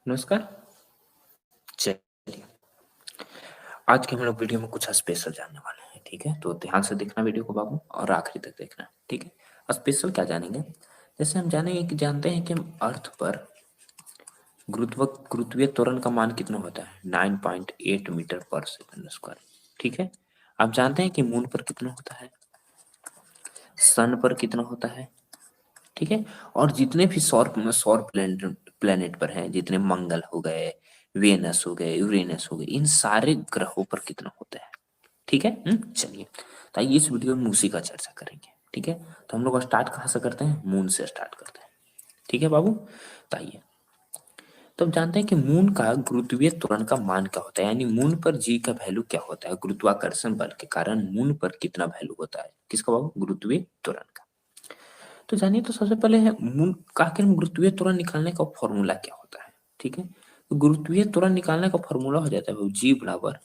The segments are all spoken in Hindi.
नमस्कार। चलिए, आज के हम लोग वीडियो में कुछ स्पेशल जानने वाले हैं, ठीक है? तो ध्यान से देखना वीडियो को बाबू और आखिरी तक देखना, ठीक है? स्पेशल क्या जानेंगे? जैसे हम जानते हैं कि हम अर्थ पर गुरुत्वीय त्वरण का मान कितना होता है? 9.8 मीटर पर सेकंड स्क्वायर, ठीक है? आप जानते हैं कि मून पर कितना होता है, सन पर कितना होता है, ठीक है? और जितने भी सौर प्लेनेट पर हैं, जितने मंगल हो गए, वेनस हो गए, यूरेनस हो गए, इन सारे ग्रहों पर कितना होता है, ठीक है? चलिए, तो आइए इस वीडियो में उसी का चर्चा करेंगे, ठीक है? तो हम लोग स्टार्ट कहाँ से करते हैं? मून से स्टार्ट करते हैं, ठीक है बाबू? तो आइए, तो हम जानते हैं कि मून का गुरुत्वीय त्वरण का मान क्या होता है, यानी मून पर जी का वैल्यू क्या होता है, गुरुत्वाकर्षण बल के कारण मून पर कितना वैल्यू होता है, किसका बाबू? गुरुत्वीय त्वरण का। तो जानिए, तो सबसे पहले है मून का आखिर गुरुत्वीय त्वरण निकालने का फॉर्मूला क्या होता है, ठीक है? तो गुरुत्वीय त्वरण निकालने का फॉर्मूला हो जाता है जी बराबर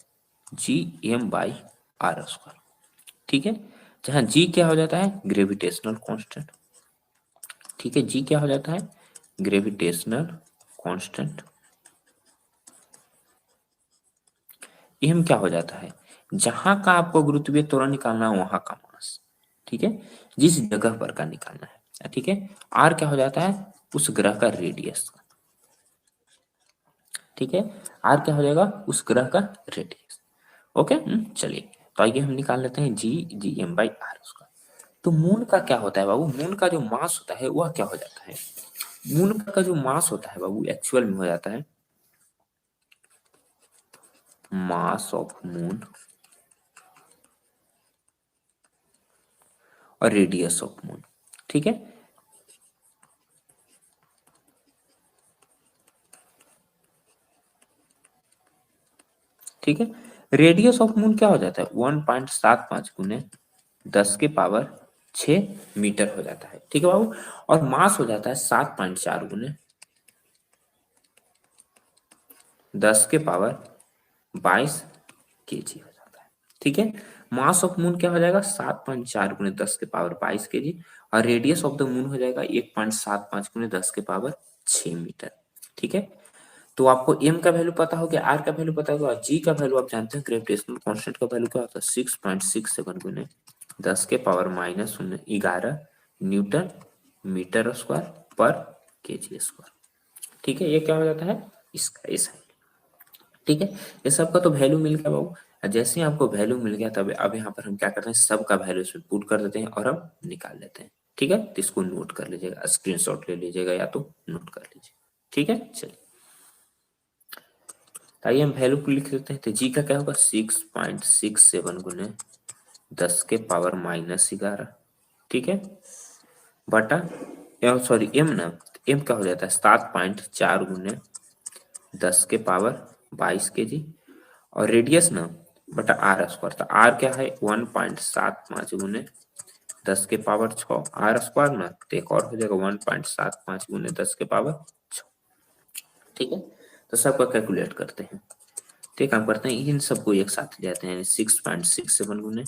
G M by are square, ठीक है? जहाँ जी क्या हो जाता है? ग्रेविटेशनल कांस्टेंट, ठीक है? जी क्या हो जाता है? Gravitational constant. एम क्या हो जाता है? जहां का आपको गुरुत्वीय त्वरण निकालना है वहां का मास, ठीक है? जिस जगह पर का निकालना है, ठीक है? आर क्या हो जाता है? उस ग्रह का रेडियस, ठीक है? आर क्या हो जाएगा? उस ग्रह का रेडियस। ओके, चलिए, तो आइए हम निकाल लेते हैं जी एम बाई आर उसका। तो मून का क्या होता है बाबू? मून का जो मास होता है वह क्या हो जाता है? मून का जो मास होता है बाबू एक्चुअल में हो जाता है मास ऑफ मून और रेडियस ऑफ मून, ठीक है? ठीक है, रेडियस ऑफ मून क्या हो जाता है? 1.75 गुने 10 के पावर 6 मीटर हो जाता है, ठीक है बाबू? और मास हो जाता है 7.4 गुने 10 के पावर 22 केजी हो जाता है, ठीक है? मास ऑफ मून क्या हो जाएगा? 7.4 गुने 10 के पावर 22 केजी। और रेडियस ऑफ द मून हो जाएगा 1.75 गुने 10 के पावर 6 मीटर, ठीक है? तो आपको एम का वैल्यू पता हो गया, आर का वैल्यू पता होगा, जी का वैल्यू आप जानते हैं, ग्रेविटेशनल कांस्टेंट का वैल्यू क्या होता है? 6.67 गुने 10 के power minus 11 newton metre square पर केजी स्क्वायर, ठीक है? ये क्या हो जाता है? इसका इस, ठीक है? ये सबका तो वैल्यू मिल गया बाबू। जैसे ही आपको वैल्यू मिल गया तब अब यहाँ पर हम क्या करते हैं? सबका वैल्यू इसमें पुट कर देते हैं और हम निकाल लेते हैं, ठीक है? तो इसको नोट कर लीजिएगा, स्क्रीनशॉट ले लीजिएगा या तो नोट कर लीजिए, ठीक है? चलिए, आइए हम वैल्यू को लिख देते हैं। तो जी का क्या होगा? 6.67 गुने 10 के पावर माइनस 11, ठीक है? बटा सॉरी एम ना, एम क्या हो जाता है? 7.4 गुने 10 के पावर 22 के जी। और रेडियस ना बटा आर स्क्वायर, तो आर क्या है? 1.75 गुने 10 के पावर 6 आर स्क्वायर ना, तो एक और हो जाएगा 1.75 गुने 10 के पावर 6, ठीक है? तो सबका कैलकुलेट करते हैं, तो काम करते हैं, इन सबको एक साथ ले जाते हैं। 6.67 गुने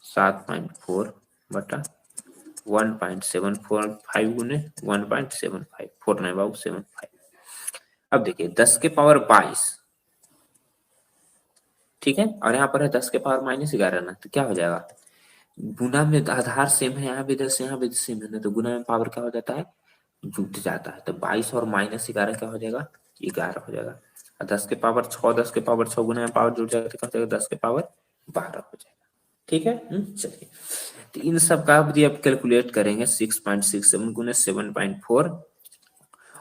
7.4 बटा 1.745 गुने 1.75 49 बाबू 75। अब देखिए 10 के पावर 22, ठीक है? और यहाँ पर है 10 के पावर माइनस 11 ना, तो क्या हो जाएगा? गुना में आधार सेम है, यहाँ भी 10 यहाँ भी सेम है ना, तो गुना में पावर क्या हो जाता है? जुट जाता है। तो 22 और माइनस 11 क्या हो जाएगा? 11 हो जाएगा। और 10 के पावर 6, 10 के पावर 6 गुना में पावर जुट जाएगा तो क्या हो जाएगा? 10 के पावर 12 हो जाएगा, ठीक है? चलिए, तो इन सब का यदि आप कैलकुलेट करेंगे 6.67 गुने 7.4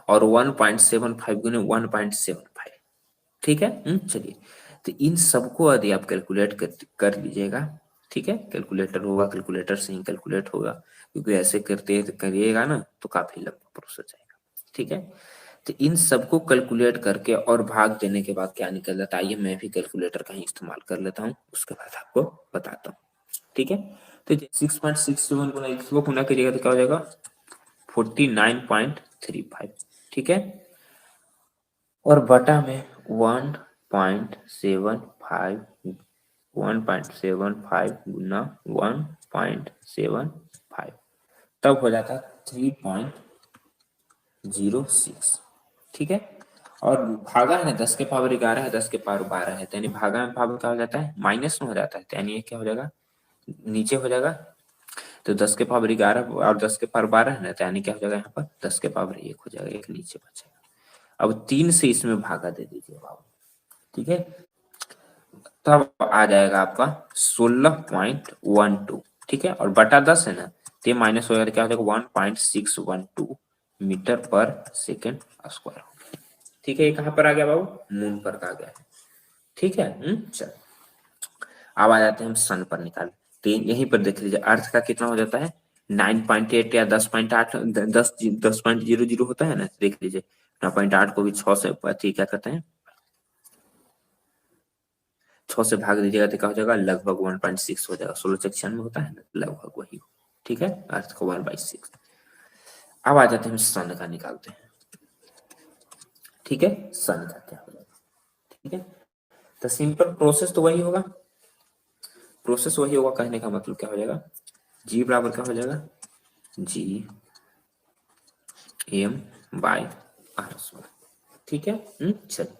और 1.75 गुने 1.75, ठीक है? चलिए, तो इन सबको यदि आप कैलकुलेट कर लीजिएगा, ठीक है? कैलकुलेटर होगा, कैलकुलेटर से ही कैलकुलेट होगा, क्योंकि ऐसे करते करिएगा ना तो काफी लंबा प्रोसेस जाएगा, ठीक है? तो इन सबको कैलकुलेट करके और भाग देने के बाद क्या निकल जाता है? आइए मैं भी कैलकुलेटर का ही इस्तेमाल कर लेता हूँ, उसके बाद आपको बताता हूँ, ठीक है? तो 6.67 गुना इसको गुना करिएगा तो क्या हो जाएगा? 49.35, ठीक है? और बटा में 1.75 1.75 गुना 1.75, तब हो जाता 3.06, ठीक है? और भागा है ना 10 के पावर 11 है, 10 के पावर 12 है, तो यानी भागा में पावर क्या हो जाता है, माइनस में हो जाता है, तो यानी ये क्या हो जाएगा, नीचे हो जाएगा। तो 10 के पावर 11 और 10 के पावर 12 है ना, तो यानी क्या हो जाएगा यहाँ पर 10 के पावर 1 हो जाएगा, एक नीचे बचेगा। अब 3 से इसमें भागा दे दीजिए बाबू, ठीक है, तब आ जाएगा आपका 16.12, ठीक है, और बटा 10 है ना, तो ये माइनस हो जाएगा, क्या हो जाएगा 1.612 मीटर पर सेकेंड स्क्वायर। ठीक है, ये कहाँ पर आ गया बाबू, मून पर आ गया है, ठीक है। चल अब आ जाते हैं हम सन पर निकाल, तो यहीं पर देख लीजिए अर्थ का कितना हो जाता है 9.8 या 10.8, 10.00 होता है ना, देख लीजिए 9.8 को भी 6 से क्या कहते हैं 6 से भाग दीजिएगा तो क्या हो जाएगा, लगभग 1.6 हो जाएगा, 16 में होता है ना, लगभग वही, ठीक है, अर्थ को 1/6। अब आ जाते हैं हम सन का निकालते हैं, ठीक है, सन का क्या हो जाएगा, ठीक है, तो सिंपल प्रोसेस तो वही होगा, प्रोसेस वही होगा, कहने का मतलब क्या हो जाएगा, जी बराबर क्या हो जाएगा, G M by are square, ठीक है। चलिए,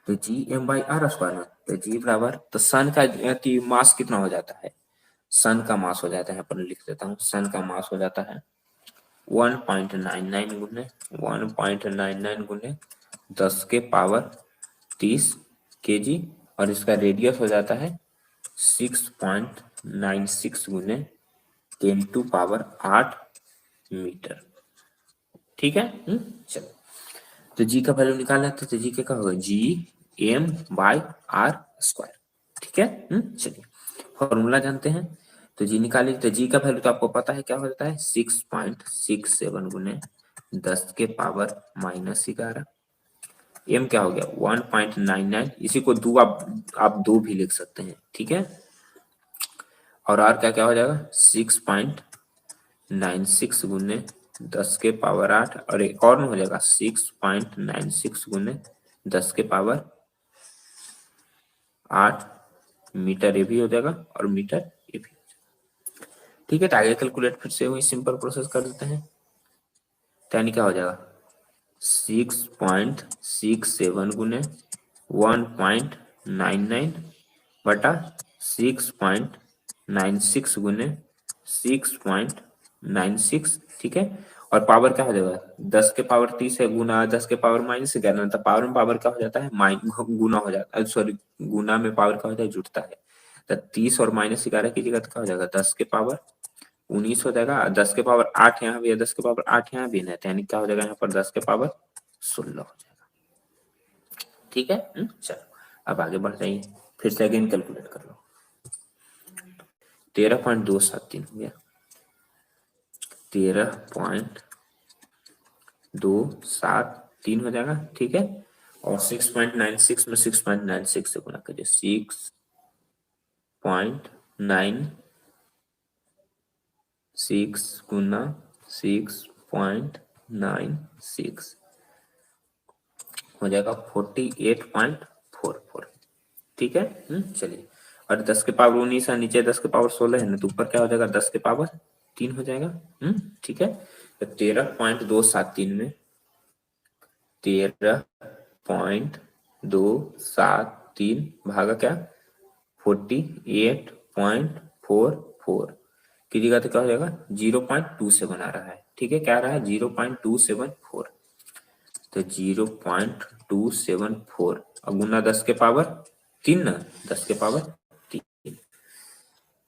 तो G M by are square ना, तो जी बराबर, तो सन का मास कितना हो जाता है, सन का मास हो जाता है, यहाँ पर लिख देता हूँ, सन का मास हो जाता है 1.99 गुने 1.99 गुने 10 के पावर 30 केजी, और इसका रेडियस हो जाता है 6.96 गुने 10 टू पावर 8 मीटर, ठीक है। चलो, तो जी का वैल्यू निकालना है, तो जी क्या होगा, G M by are square, ठीक है। चलिए, फॉर्मूला जानते हैं, तो जी निकालिए, तो जी का वैल्यू तो आपको पता है क्या हो जाता है 6.67 गुने 10 के पावर -11, एम क्या हो गया 1.99, इसी को दो आप दो भी लिख सकते हैं, ठीक है, और आर क्या क्या हो जाएगा 6.96 गुने 10 के पावर 8, और एक और में हो जाएगा 6.96 गुने 10 के पावर 8 मीटर, ये भी हो जाएगा और मीटर ये भी, ठीक है। तो आगे कैलकुलेट फिर से वही सिंपल प्रोसेस कर देते हैं, तो यानी क्या हो जाएगा 6.67 गुने 1.99 बटा 6.96 गुने 6.96, ठीक है, और पावर क्या हो जाएगा 10 के पावर 30 है गुना 10 के पावर -11, तो पावर में पावर क्या हो जाता है गुना हो जाता है, सॉरी, गुना में पावर क्या होता है जुड़ता है, तो 30 और -11 की जगह क्या हो जाएगा 10 के पावर 19 हो जाएगा, 10 के पावर 8 यहाँ भी है, 10 के पावर 8 यहाँ भी है, तो यानी क्या हो जाएगा यहाँ पर 10 के पावर 16 हो जाएगा, ठीक है। चलो, अब आगे बढ़ जाइए, फिर से अगेन कैलकुलेट कर लो, 13.273 हो गया, 13.273 हो जाएगा, ठीक है, और 6.96 में 6.96 से गुना करिए, 6.96 गुना 6.96 हो जाएगा 48.44, ठीक है। चलिए, और 10 के पावर 19 है, नीचे 10 के पावर 16 है ना, तो ऊपर क्या हो जाएगा 10 के पावर 3 हो जाएगा, ठीक है, तो 13.273 में 13.273 भागा क्या 48.44 की जगह तो क्या हो जाएगा 0.27 आ रहा है, ठीक है, क्या आ रहा है 0.274, तो 0.274 और गुना 10 के पावर 3 ना, 10 के पावर 3,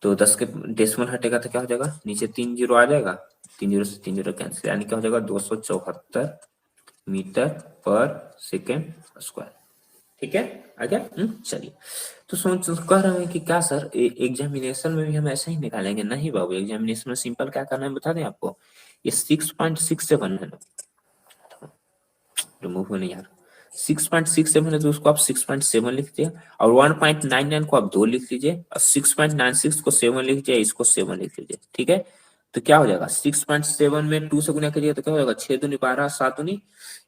तो 10 के डेसिमल हटेगा तो क्या हो जाएगा नीचे 3 जीरो आ जाएगा, 3 जीरो से 3 जीरो कैंसिल, यानी क्या हो जाएगा 274 मीटर पर सेकेंड स्क्वायर, ठीक है, आ गया। चलिए, तो सोच कह रहे हैं कि क्या सर एग्जामिनेशन में भी हम ऐसा ही निकालेंगे, नहीं बाबू, एग्जामिनेशन में सिंपल क्या करना है बता दें आपको, ये 6.67 है ना, रिमूव होने यार, 6.67 है तो उसको आप 6.7 लिख दिए, और 1.99 को आप 2 लिख लीजिए, और 6.96 को 7 लिख लीजिए, इसको 7 लिख लीजिए, ठीक है, तो क्या हो जाएगा 6.7 में 2 से गुना करिए तो क्या हो जाएगा 6 दूनी 12 7 दूनी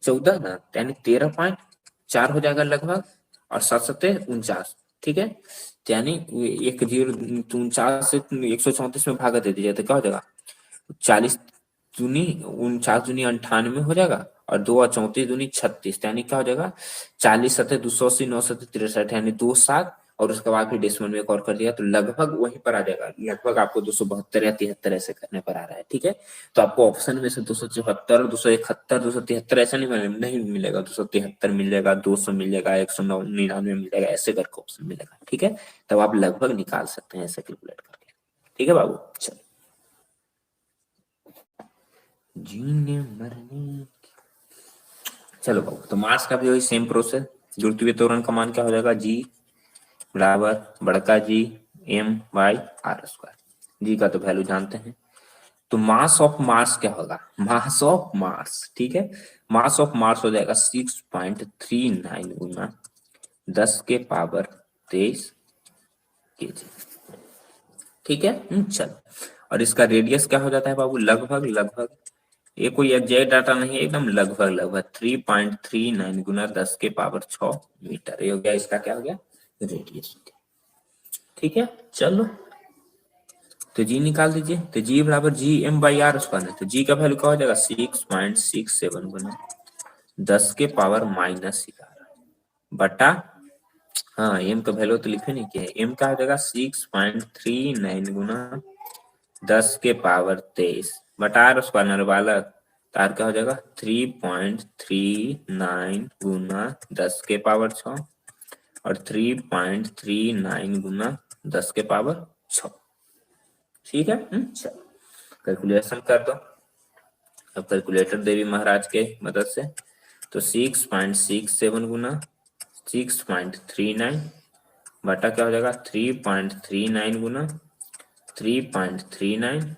14 ना, यानी 13.4 हो जाएगा लगभग, और 7 सत्ते 49, ठीक है, तो यानी 49 से 134 में भागा दे दीजिए तो क्या हो जाएगा 40 दूनी 49 दूनी 98 हो जाएगा, और 2 और 34 दूनी 36, यानी क्या हो जाएगा 40 सतह 280 9 सतह 63, यानी 2 7 और उसके बाद फिर डेसिमल में एक और कर दिया तो लगभग वहीं पर आ जाएगा। लगभग आपको 272 या 73 ऐसे करने पर आ रहा है। ठीक है, तो आपको ऑप्शन में से 274 271 273 ऐसा नहीं मिलेगा, 273 मिलेगा, 200 मिलेगा, 199 मिलेगा, ऐसे करके ऑप्शन मिलेगा। ठीक है, तब आप लगभग निकाल सकते हैं ऐसे कैलकुलेट करके। ठीक है बाबू, चलो जीने मरने। चलो बाबू, तो मास का भी वही सेम प्रोसेस। गुरुत्वीय त्वरण का मान क्या हो जाएगा, जी बराबर बड़का G M by are square. G का तो वैल्यू जानते हैं, तो मास ऑफ मार्स क्या होगा, मास ऑफ मार्स। ठीक है, मास ऑफ मार्स हो जाएगा 6.39 गुना 10 के पावर 23 केजी। ठीक है, चल। और इसका रेडियस क्या हो जाता है बाबू, लगभग लगभग, ये कोई एग्जैक्ट डाटा नहीं है, एकदम लगभग लगभग 3.39 गुना 10 के पावर 6 मीटर। ये हो गया, इसका क्या हो गया, रेडियस। ठीक है, चलो तो जी निकाल दीजिए। तो जी बराबर G M by are square है, तो जी का वैल्यू क्या हो जाएगा 6.67 गुना 10 के पावर -11 बटा, हाँ एम का वैल्यू तो लिखे नहीं किया है, एम का हो जाएगा 6.39 गुना 10 के पावर 23 बटा आर स्क्वायर वाला, तार क्या हो जाएगा 3.39 गुना 10 के पावर 6 और 3.39 गुना 10 के पावर 6। ठीक है, चलो कैलकुलेशन कर दो अब कैलकुलेटर देवी महाराज के मदद से। तो 6.67 गुना 6.39 बटा क्या हो जाएगा 3.39 गुना 3.39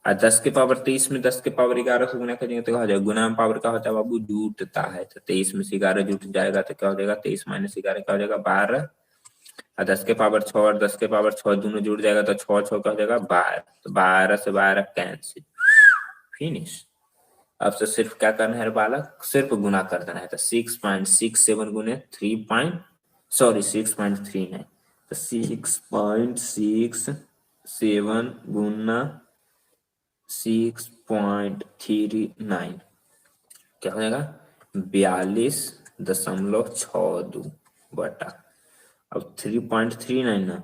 और 10 के पावर 23 में 10 के पावर 11 से गुना करेंगे तो क्या हो जाएगा, गुना में पावर क्या होता है बाबू, जुटता है। तो 23 में से 11 जुट जाएगा तो क्या हो जाएगा 23 माइनस 11 क्या हो जाएगा 12 और 10 के पावर 6 और 10 के पावर 6 दोनों जुड़ जाएगा तो 6 6 क्या हो जाएगा 12, तो 12 से 12 कैंसिल, फिनिश। अब से सिर्फ क्या करना है बालक, सिर्फ गुना कर देना है। तो 6.67 गुने 6.39 तो 6.67 गुना 6.39 क्या हो जाएगा 42.62 बटा, अब 3.39 ना,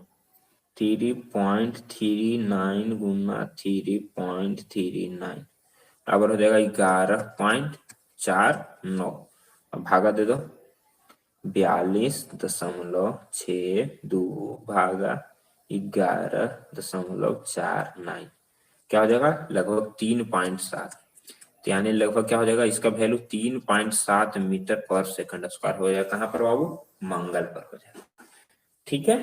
3.39 गुना 3.39 बराबर हो जाएगा 11.49। अब भागा दे दो, 42.62 भागा 11.49 क्या हो जाएगा लगभग 3.7, यानी लगभग क्या हो जाएगा, इसका वैल्यू 3.7 मीटर पर सेकंड स्क्वायर हो जाएगा। कहां पर बाबू, मंगल पर हो जाएगा। ठीक है,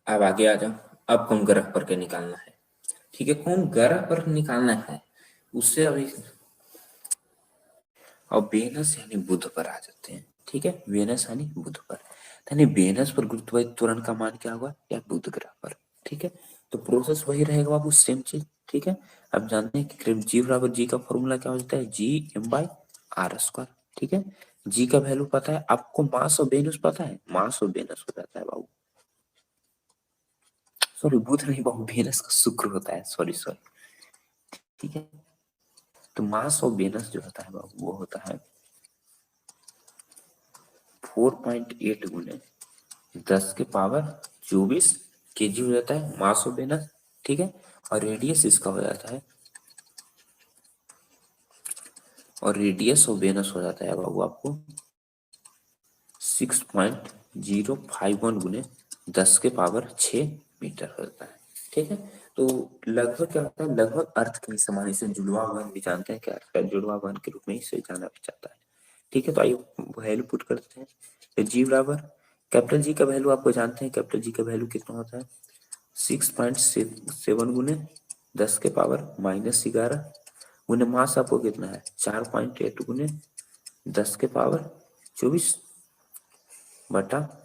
अब आगे आ जाओ। अब कौन ग्रह पर के निकालना है, ठीक है, कौन ग्रह पर निकालना है उससे अभी। और वेनस यानी बुध पर आ जाते हैं। ठीक है, वेनस यानी बुध पर, यानी वेनस पर गुरुत्वाकर्षण त्वरण का मान क्या होगा, या बुध ग्रह पर। ठीक है, तो प्रोसेस वही रहेगा बाबू, सेम चीज। ठीक है, अब जानते हैं कि जी बराबर जी का फॉर्मूला क्या होता है, G M by are square. ठीक है, जी का वैल्यू पता है आपको, मास ऑफ वेनस पता है, मास ऑफ वेनस हो जाता है बाबू, सॉरी बुध नहीं बाबू, वेनस का शुक्र होता है, सॉरी सॉरी। ठीक है, तो मास ऑफ वेनस जो होता है बाबू वो होता है 4.8 गुने 10 के पावर 24 केजी हो जाता है मास ऑफ वेनस। ठीक है, और रेडियस इसका हो जाता है, और रेडियस ऑफ वेनस हो जाता है बाबू आपको 6.051 गुने 10 के पावर 6 मीटर होता है। ठीक है, तो लगभग क्या होता है, लगभग अर्थ के समान, इसे जुड़वा वहन भी जानते हैं, क्या अर्थ का जुड़वा वहन के रूप में इसे जाना भी जाता है। ठीक है, तो आइए वैल्यू पुट करते हैं। तो जी बराबर कैपिटल जी का वैल्यू आपको जानते हैं, कैपिटल जी का वैल्यू कितना होता है 6.7 गुने 10 के पावर -11 गुने मास आपको कितना है 4.8 गुने 10 के पावर 24 बटा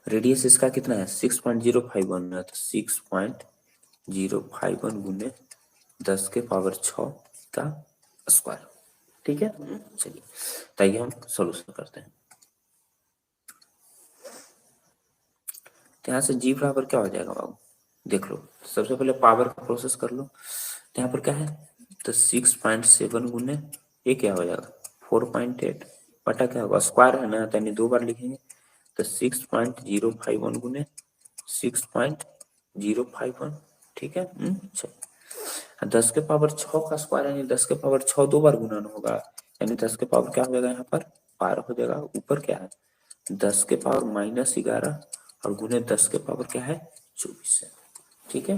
रेडियस इसका कितना है 6.051 है, तो 6.051 गुने 10 के पावर 6 का स्क्वायर। ठीक है, चलिए ताइए हम सॉल्यूशन करते हैं। तो यहाँ से जी बराबर क्या हो जाएगा बाबू, देख लो, सबसे पहले पावर का प्रोसेस कर लो। तो यहाँ पर क्या है, तो 6.7 गुने ये क्या हो जाएगा 4.8 बटा क्या होगा स्क्वायर है ना, तो यानी 2 बार लिखेंगे, तो 6.051 गुने 6.051, ठीक है। चलो 10 के पावर 6 का स्क्वायर यानी 10 के पावर 6 2 बार गुना होगा, यानी 10 के पावर क्या हो जाएगा यहाँ पर 12 हो जाएगा। ऊपर क्या है 10 के पावर -11 और गुने 10 के पावर क्या है 24 है, ठीक है।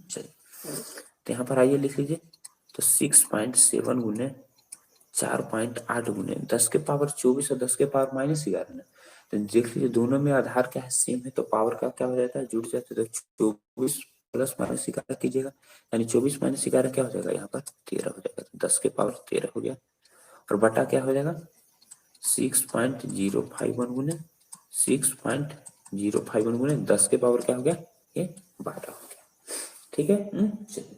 चलिए तो यहाँ पर आइए लिख लीजिए, तो 6.7 गुने 4.8 गुने 10 के पावर 24 और 10 के पावर -11 ना, तो देख लीजिए दोनों में आधार क्या है सेम है, तो पावर का क्या हो जाता है जुड़ जाता है, तो 24 प्लस -11 कीजिएगा, यानी 24 -11 क्या हो जाएगा यहाँ पर 13 हो जाएगा, तो 10 के पावर 13 हो गया, और बटा क्या हो जाएगा 6.051 गुने 6.051 गुने 10 के पावर क्या हो गया ये 12 हो गया, ठीक है। चलिए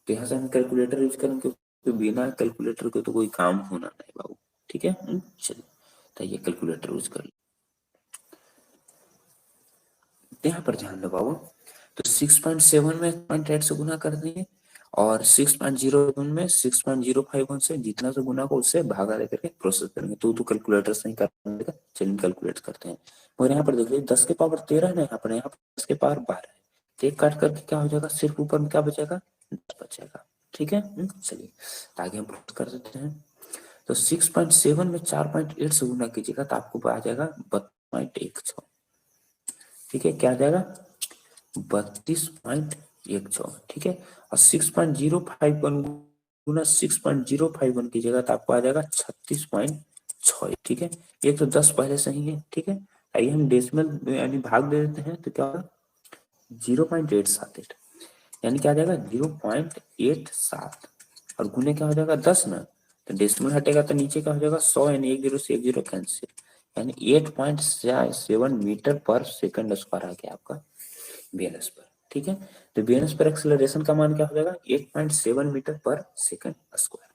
तो यहाँ से हम कैलकुलेटर यूज करेंगे, तो बिना कैलकुलेटर के तो कोई काम होना नहीं बाबू, ठीक है। चलिए तो ये कैलकुलेटर यूज कर, यहाँ पर ध्यान दो बाबू, तो 6.7 में 0.8 से गुना कर देंगे, और 6.01 में 6.051 से जितना से गुना को उससे भागा लेकर के प्रोसेस करेंगे, तो कैलकुलेटर से ही कर देगा। चलिए कैलकुलेट करते हैं, और यहाँ पर देख लीजिए 10 के पावर 13 है ना, यहाँ पर 10 के पावर 12 है, तो एक काट करके क्या हो जाएगा सिर्फ ऊपर में क्या बचेगा 10 बचेगा, ठीक है। चलिए तो आगे हम प्रूफ कर देते हैं, तो 6.7 में 4.8 से गुना कीजिएगा तो आपको आ जाएगा 32.16, ठीक है, क्या आ जाएगा 32.16, ठीक है। और 6.051 गुना 6.051 की जगह तो आपको आ जाएगा 36.6, ठीक है। ये तो 10 पहले से ही है, ठीक है। आइए हम डेसिमल यानी भाग दे देते हैं, तो क्या होगा 0.878, यानी क्या आ जाएगा 0.87, और गुने क्या हो जाएगा 10 ना, तो डेसिमल हटेगा तो नीचे क्या हो जाएगा 100, यानी 1 0 से 1 0 कैंसिल, यानी 8.7 मीटर पर सेकंड स्क्वायर आ गया आपका बीएनएस पर, ठीक है। तो बीएनएस पर एक्सेलरेशन का मान क्या हो जाएगा 8.7 मीटर पर सेकंड स्क्वायर,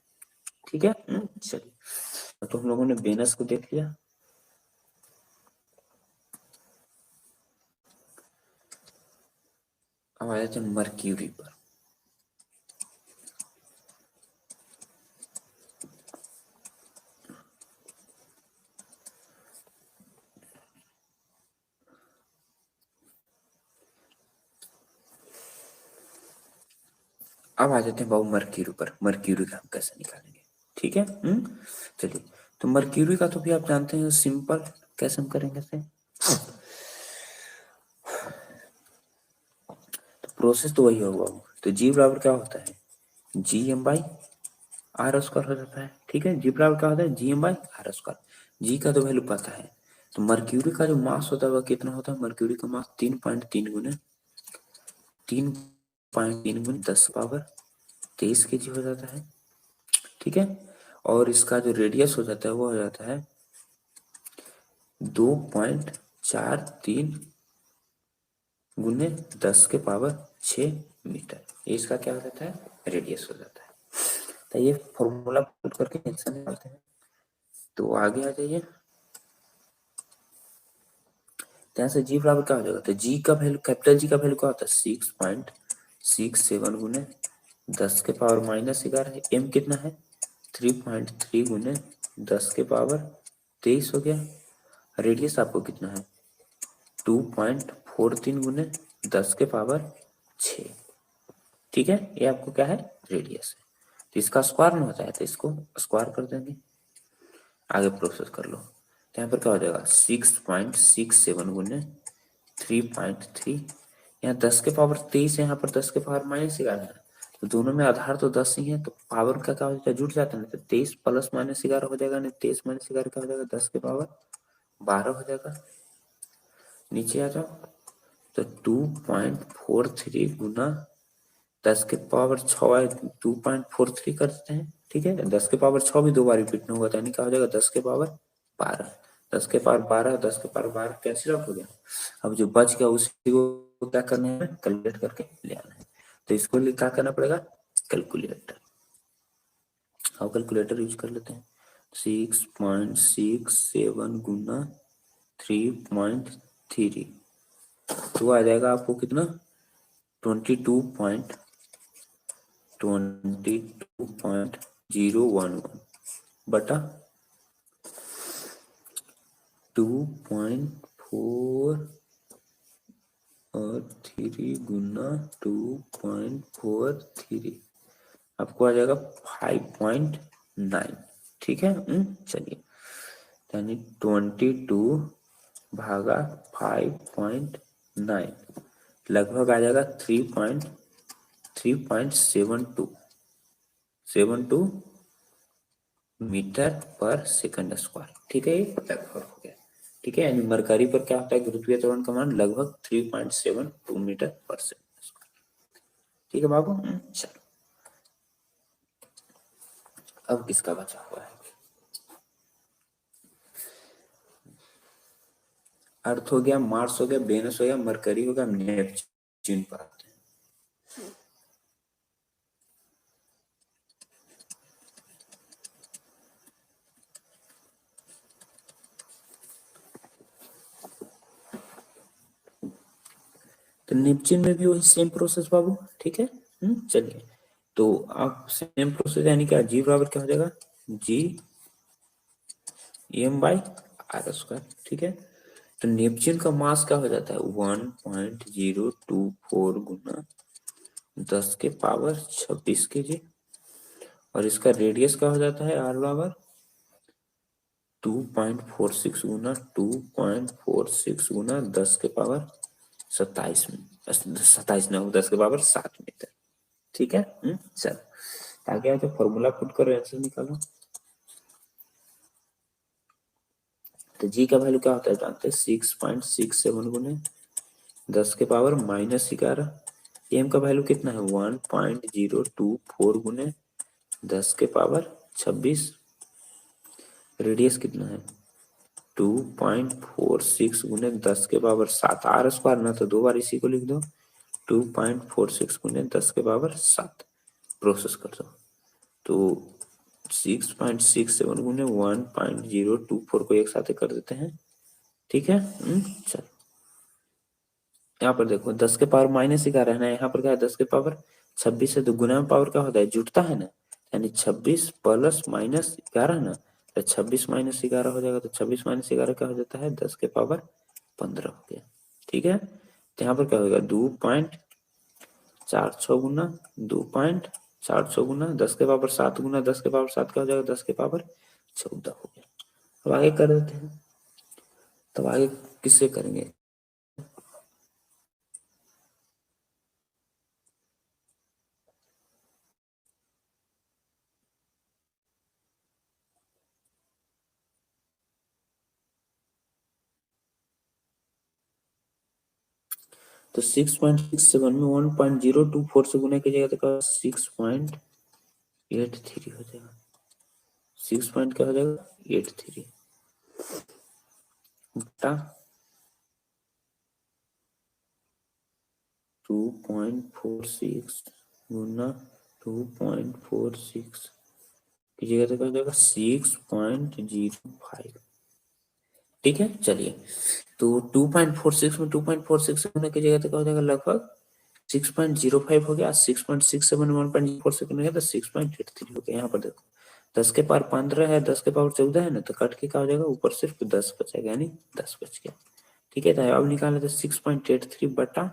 ठीक है। चलिए तो हम लोगों ने बीएनएस को देख लिया, अब आ जाते हैं मर्क्यूरी पर। अब आ जाते हैं बाबू मर्क्यूरी पर, मर्क्यूरी का हम कैसे निकालेंगे, ठीक है। चलिए तो मर्क्यूरी का तो भी आप जानते हैं सिंपल, कैसे हम करेंगे इसे, तो प्रोसेस तो वही होगा, तो जी बराबर क्या होता है G M by are square हो जाता है, ठीक है। जी बराबर क्या होता है G M by are square, g का तो वैल्यू पता है, तो मर्क्यूरी का जो मास होता है वह कितना होता है, मर्क्यूरी का मास 3.3 गुने 3.3 गुने 10 पावर 23 के जी हो जाता है, ठीक है। और इसका जो रेडियस हो जाता है वो हो जाता है 2.43 गुने 10 के पावर 6 मीटर, ये इसका क्या हो जाता है रेडियस हो जाता है। तो ये फॉर्मूला पुट करके आंसर निकालते हैं, तो आगे आ जाइए, यहाँ से जी बराबर क्या हो जाएगा, तो जी का वैल्यू कैपिटल जी का वैल्यू क्या होता है 6.67 गुने 10 के पावर -11, एम कितना है 3.3 गुने 10 के पावर 23 हो गया, रेडियस आपको कितना है 2.43 गुने 10 के पावर 6, ठीक है। ये आपको क्या है रेडियस है, तो इसका स्क्वायर में होता है तो इसको स्क्वायर कर देंगे, आगे प्रोसेस कर लो, तो यहाँ पर क्या हो जाएगा 6.67 गुने 3.3, यहाँ 10 के पावर 23 है, यहाँ पर 10 के पावर -11 है, तो दोनों में आधार तो 10 ही है, तो पावर का क्या हो जाता है जुड़ जाता है ना, तो 23 प्लस -11 हो जाएगा, नहीं 23 -11 क्या हो जाएगा 10 के पावर 12 हो जाएगा, नीचे आ जाओ, तो 2.43 गुना 10 के पावर 6 2.43 करते हैं, ठीक है। 10 के पावर 6 भी 2 बार रिपीट नहीं होगा, तो यानी क्या हो जाएगा 10 के पावर 12, 10 के पावर 12 10 के पावर 12 कैंसिल आउट हो गया, अब जो बच गया उसी को क्या करना है कैलकुलेट करके ले आना है, तो इसको लिए क्या करना पड़ेगा कैलकुलेटर, अब कैलकुलेटर यूज कर लेते हैं, 6.67 गुना 3.3, तो आ जाएगा आपको कितना 22.22 22.011 बटा 2.4 और 3 गुना 2.43 आपको आ जाएगा 5.9। ठीक है, चलिए, यानी 22 भागा 5.9 लगभग आ जाएगा 3.72 मीटर पर सेकंड स्क्वायर। ठीक है, ये लगभग हो गया। ठीक है, यानी मरकरी पर क्या होता है गुरुत्वीय त्वरण का मान लगभग 3.72 मीटर पर सेकंड स्क्वायर। ठीक है बाबू, चलो अब किसका बचा हुआ है? अर्थ हो गया, मार्स हो गया, वेनस हो गया, मरकरी हो गया, नेपच्यून पर आते हैं। तो नेपच्यून में भी वही सेम प्रोसेस बाबू। ठीक है, चलिए, तो आप सेम प्रोसेस यानी क्या, जी बराबर क्या हो जाएगा, G M by are square. ठीक है, तो नेपच्यून का मास क्या हो जाता है 1.024 गुना 10 के पावर 26 के जी, और इसका रेडियस क्या हो जाता है आर बराबर 2.46 गुना 2.46 गुना 10 के पावर 27 में 27 ना 10 के पावर 7 मीटर। ठीक है, चलो आगे आके फॉर्मूला पुट करो, आंसर निकालो। तो जी का वैल्यू क्या होता है जानते हैं, 6.67 गुने 10 के पावर -11। एम का वैल्यू कितना है 1.024 गुने 10 के पावर 26। रेडियस कितना है 2.46 गुने 10 के पावर 7 आर स्क्वायर ना, तो 2 बार इसी को लिख दो 2.46 गुने 10 के पावर 7। प्रोसेस कर दो तो 6.67 गुने 1.024 को एक साथ कर देते हैं। ठीक है, चलो यहाँ पर देखो 10 के पावर -11 है ना, यहाँ पर क्या है 10 के पावर 26 है, तो गुना में पावर क्या होता है जुटता है ना, यानी 26 प्लस -11 ना, तो 26 -11 हो जाएगा, तो 26 -11 क्या हो जाता है 10 के पावर 15 हो गया। ठीक है, तो यहाँ पर क्या होगा 2.46 गुना 2.46 गुना 10 के पावर 7 गुना 10 के पावर 7 क्या हो जाएगा 10 के पावर 14 हो गया। अब आगे कर देते हैं, तो आगे किससे करेंगे, तो 6.67 में 1.024 से गुना कीजिएगा तो 6.83 हो जाएगा। 6 पॉइंट क्या हो जाएगा 83 बटा 2.46 गुना 2.46 कीजिएगा तो क्या हो जाएगा 6.05। ठीक है, चलिए, तो 2.46 में 2.46 गुना कीजिएगा तो क्या हो जाएगा लगभग 6.05 हो गया। 6.67 1.4 से गुना किया तो 6.83 हो गया। यहाँ पर देखो 10 के पावर 15 है, 10 के पावर 14 है ना, तो कट के क्या हो जाएगा ऊपर सिर्फ 10 बचेगा, यानी 10 बच गया। ठीक है, तो अब निकाले तो 6.83 बटा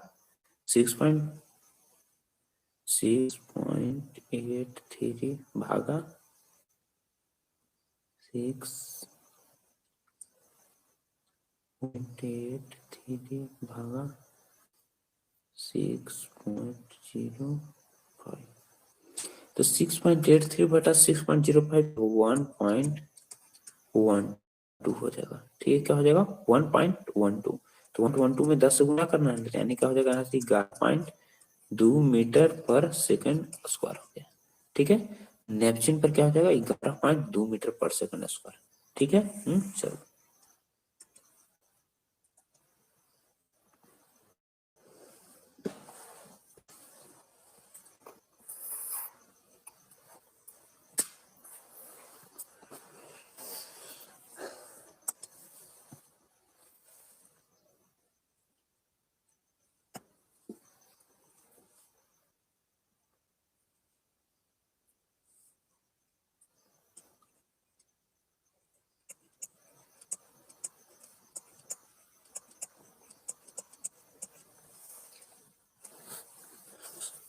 6.83 भागा 6.83 भागा 6.05, तो 6.83 बटा 6.05 1.12 हो जाएगा। ठीक है, क्या हो जाएगा 1.12, तो 1.12 में 10 से गुना करना है, यानी क्या हो जाएगा यहाँ से 11.2 मीटर पर सेकंड स्क्वायर हो गया। ठीक है, नेपच्यून पर क्या हो जाएगा 11.2 मीटर पर सेकंड स्क्वायर। ठीक है, चलो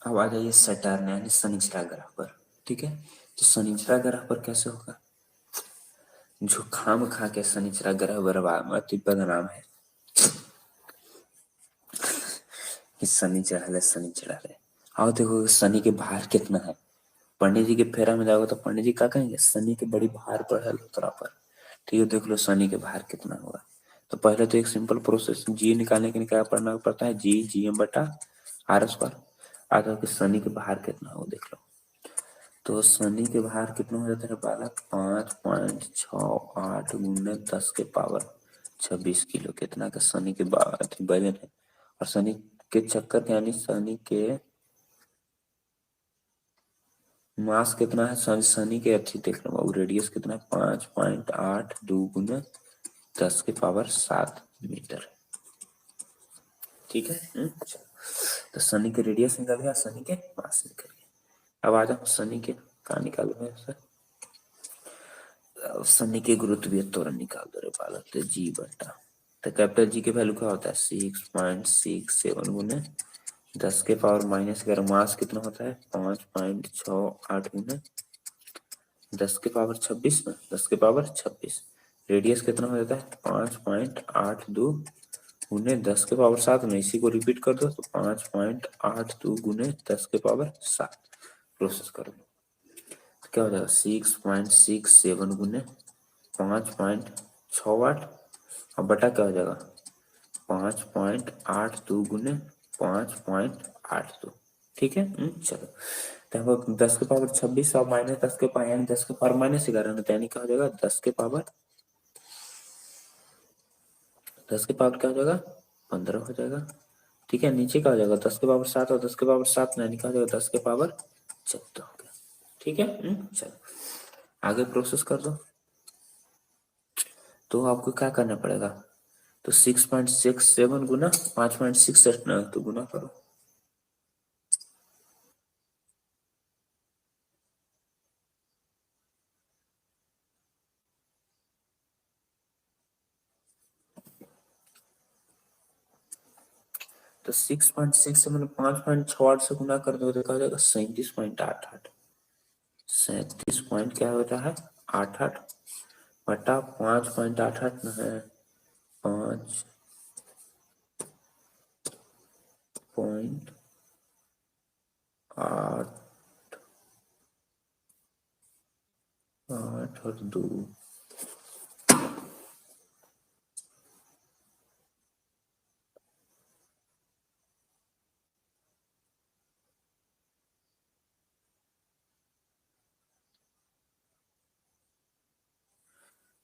अब आ जाइए सैटर्न यानी शनिचरा ग्रह पर। ठीक है, तो शनिचरा ग्रह पर कैसे होगा? जो खाम खा के शनिचरा ग्रह बर्बाद अति बदनाम है कि शनि चढ़ा ले शनि चढ़ा ले। आओ देखो शनि के भार कितना है। पंडित जी के फेरा में जाओगे तो पंडित जी क्या कहेंगे? शनि के बड़ी भार पड़ल तोरा पर। ठीक है, देख लो शनि के भार कितना होगा। तो पहले तो एक सिंपल प्रोसेस, जी निकालने के लिए क्या पढ़ना पड़ता है? जी एम बटा आर स्क्वायर। आता है कि शनि के भार कितना हो देख लो। तो शनि के भार कितना हो जाता है बालक? 5.68 गुने 10 के पावर 26 किलो। कितना का शनि के वजन है। और शनि के चक्कर यानी शनि के मास कितना है? शनि के अच्छी देख लो, और रेडियस कितना है? 5.82 गुना 10 के पावर 7 मीटर। ठीक है। तो शनि के रेडियस निकल गया, शनि के मास निकल गया। अब आ जाओ शनि के कहा निकालो सर? शनि के गुरुत्वीय त्वरण निकाल दो रे बालक। तो जी बटा, तो कैपिटल जी के वैल्यू क्या होता है? 6.67 गुने 10 के पावर -11। मास कितना होता है? 5.68 गुने 10 के पावर 26 में 10 के पावर 26। रेडियस कितना हो जाता है? 5.82 गुने 10 के पावर 7 में। इसी को रिपीट कर दो तो 5.82 गुने 10 के पावर 7। प्रोसेस कर दो तो क्या हो जाएगा? 6.67 गुने 5.68 और बटा क्या हो जाएगा? 5.82 गुने 5.82। ठीक है। चलो, तो हम 10 के पावर 26 और -10 के पावर यानी 10 के पावर -11 ना, यानी क्या हो जाएगा? 10 के पावर क्या हो जाएगा? 15 हो जाएगा। ठीक है, नीचे क्या हो जाएगा? 10 के पावर 7 और 10 के पावर 7 यानी क्या हो जाएगा? 10 के पावर 14 हो गया। ठीक है। चलो आगे प्रोसेस कर दो। तो आपको क्या करना पड़ेगा? तो 6.67 गुना 5.68 ना, तो गुना करो। तो 6.67 5.68 से गुना कर दो तो क्या हो जाएगा? 37.88। 37 पॉइंट क्या होता है? 88 बटा 5.88 न है 5.88 और 2।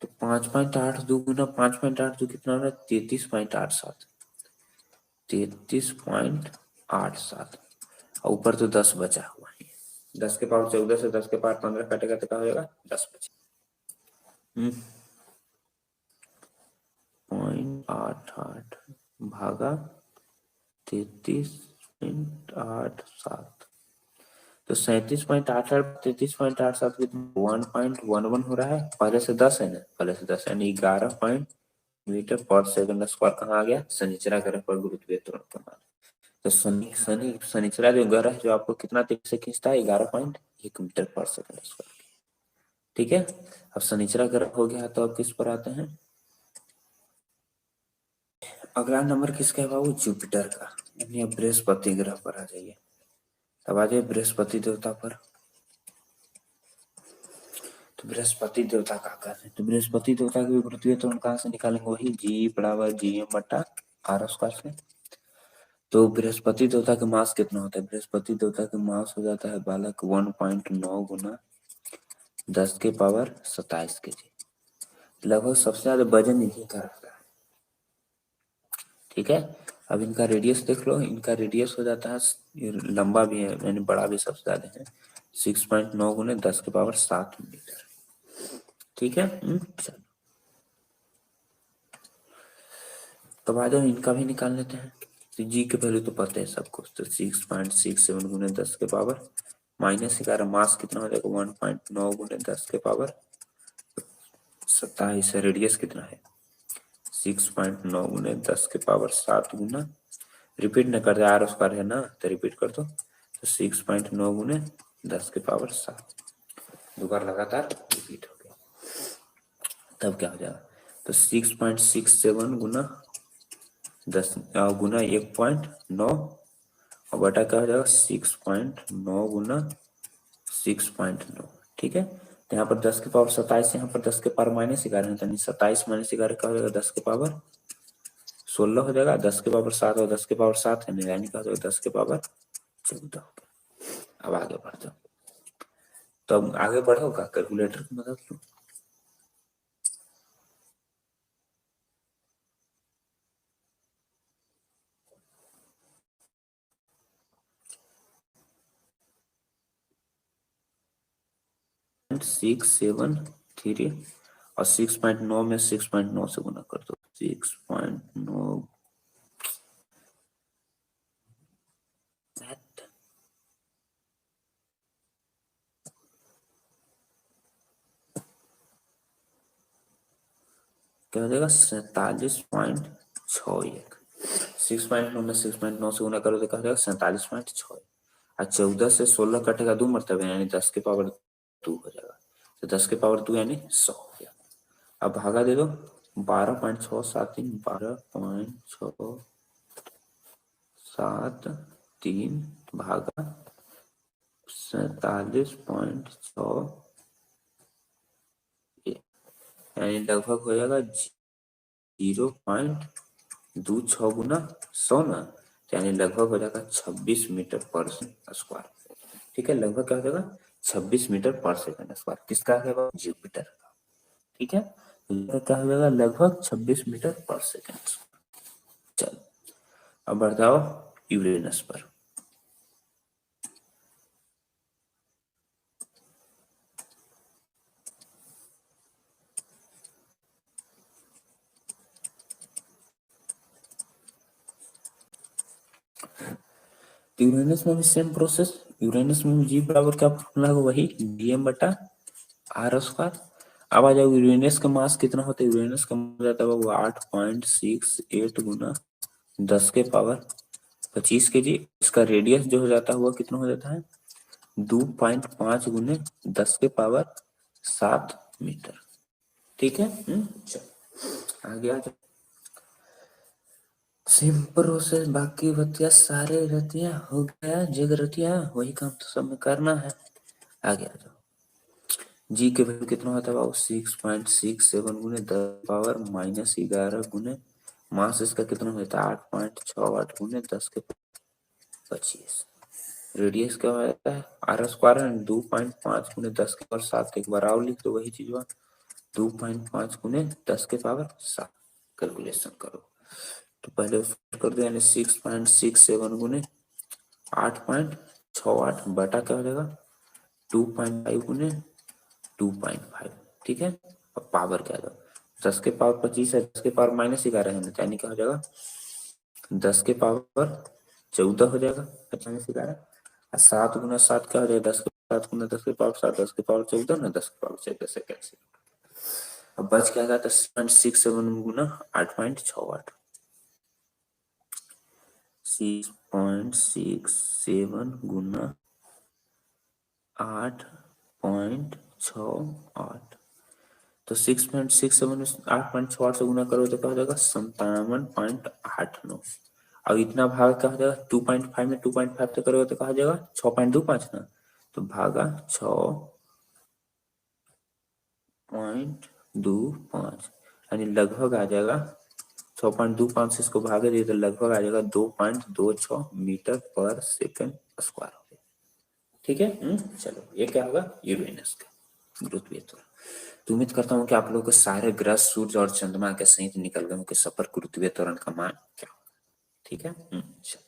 तो 5.82 गुना 5.82 कितना हो रहा है? 33.87। 33.87 और ऊपर तो 10 बचा हुआ है। 10 के पावर 14 से 10 के पावर 15 कटेगा तो क्या हो जाएगा? 10 बचे। 0.88 भागा 33.87। तो 37.88 33.87 कितना? 1.11 हो रहा है। पहले से 10 है ना, पहले से 10 यानी 11 मीटर पर सेकंड स्क्वायर। कहाँ आ गया? शनिचरा ग्रह पर गुरुत्वीय त्वरण का मान। तो शनिचरा जो ग्रह है जो आपको कितना तेजी से खींचता है? 11.1 मीटर पर सेकंड स्क्वायर। ठीक है। अब शनिचरा ग्रह हो गया तो अब किस पर आते हैं? अगला नंबर किसका है बाबू? जुपिटर का, यानी अब बृहस्पति ग्रह पर आ जाइए। तब आ जाइए बृहस्पति देवता पर। तो बृहस्पति देवता का कर रहे हैं, तो बृहस्पति देवता की गुरुत्वीय त्वरण कहाँ से निकालेंगे? वही जी बराबर जी एम बटा आर स्क्वायर से। तो बृहस्पति देवता का मास कितना होता है? बृहस्पति देवता का मास हो जाता है बालक 1.9 गुना 10 के पावर 27 kg। लगभग सबसे ज्यादा वजन इन्हीं का रहता है। ठीक है। अब इनका रेडियस देख लो, इनका रेडियस हो जाता है, लंबा भी है यानी बड़ा भी सबसे ज्यादा है, 6.9 गुने 10 के पावर 7 मीटर। ठीक है। चलो तो आ जाओ इनका भी निकाल लेते हैं। तो जी के वैल्यू तो पता है सबको। तो 6.67 गुने 10 के पावर -11। मास कितना हो जाएगा? 1.9 गुने 10 के पावर 27। रेडियस कितना है? 6.9 गुने 10 के पावर 7 गुना, रिपीट न कर दे, आर स्क्वायर है ना तो रिपीट कर दो, तो 6.9 गुने 10⁻7 दो बार लगातार रिपीट हो गया। तब क्या हो जाएगा, तो 6.67 गुना 10 गुना 1.9 और बटा क्या हो जाएगा 6.9 गुना 6.9। ठीक है, तो यहाँ पर 10⁻27, यहाँ पर 10⁻−11 है, तो 27-11 क्या हो जाएगा 10⁻16 हो जाएगा। 10⁻7 और 10⁻7 है, यानी क्या हो जाएगा 10⁻14। अब आगे बढ़ जाओ, तो अब आगे बढ़ोगा कैलकुलेटर की मदद लो। 673 और 6.9 में 6.9 से गुना कर दो। 6.9 क्या हो जाएगा 47.61। 6.9 में 6.9 से गुना करो तो क्या हो जाएगा 47.61। और 14 से 16 कटेगा 2 मरतबे, यानी 10⁻2 हो जाएगा। तो 10⁻2 यानी 100 हो गया। अब भागा दे दो 12.673 12.673 भागा 47.6 यानी लगभग हो जाएगा 0.26 गुना 100 ना, यानी लगभग हो जाएगा 26 मीटर पर स्क्वायर। ठीक है, लगभग क्या हो जाएगा 26 मीटर पर सेकंड स्क्वायर। किसका है, जुपिटर का। ठीक है, तो क्या हो जाएगा लगभग 26 मीटर पर सेकंड। चलो अब बढ़ जाओ यूरेनस पर। यूरेनस में भी सेम प्रोसेस। यूरेनस में जी बराबर क्या फॉर्मूला होगा, वही dm बटा आर स्क्वायर। अब आ जाओ यूरेनस का मास कितना होता है। यूरेनस का मास जाता है वो 8.68 गुना 10⁻25 kg। इसका रेडियस जो हो जाता है वो कितना हो जाता है 2.5 गुने 10⁻7 मीटर। ठीक है, चलो आगे आ जाओ। सिंपल प्रोसेस, बाकी बतिया सारे रतिया हो गया, जग रतिया वही काम तो सब में करना है। आगे आ जाओ। जी के वैल्यू कितना होता है 6.67 गुने 10⁻−11 गुने मास इसका कितना होता है 8.68 गुने 10⁻25। रेडियस क्या होता है आर स्क्वायर है 2.5 गुने 10⁻7। एक बार और लिख दो वही चीज 2.5 गुने 10⁻7। कैलकुलेशन करो तो पहले कर दो, यानी 6.67 गुने 8.68 बटा क्या हो जाएगा 2.5 गुने 2.5। ठीक है, अब पावर क्या होगा 10⁻25 है, 10⁻−11 है, यानी क्या हो जाएगा 10⁻14 हो जाएगा 25-11। 7 गुना 7 क्या हो जाएगा 10⁻7 गुना 10⁻7 10⁻14 ना 10⁻14 से कैंसिल। अब बच क्या आएगा 10.67 गुना 8.68 6.67 गुना 8.68। तो 6.67 8.68 से गुना करो तो क्या हो जाएगा 57.89। अब इतना भाग क्या हो जाएगा 2.5 में 2.5 से करोगे तो क्या हो जाएगा 6.25 ना, तो भागा 6.25 यानी लगभग आ जाएगा 6.25 से इसको भागे दिए तो लगभग आ जाएगा 2.26 मीटर पर सेकंड स्क्वायर हो गया। ठीक है, चलो ये क्या होगा यूरेनस का गुरुत्वीय त्वरण। तो उम्मीद करता हूँ कि आप लोगों को सारे ग्रह सूर्य और चंद्रमा के सहित निकल गए कि सफर गुरुत्वीय त्वरण का मान क्या होगा। ठीक है, चलो।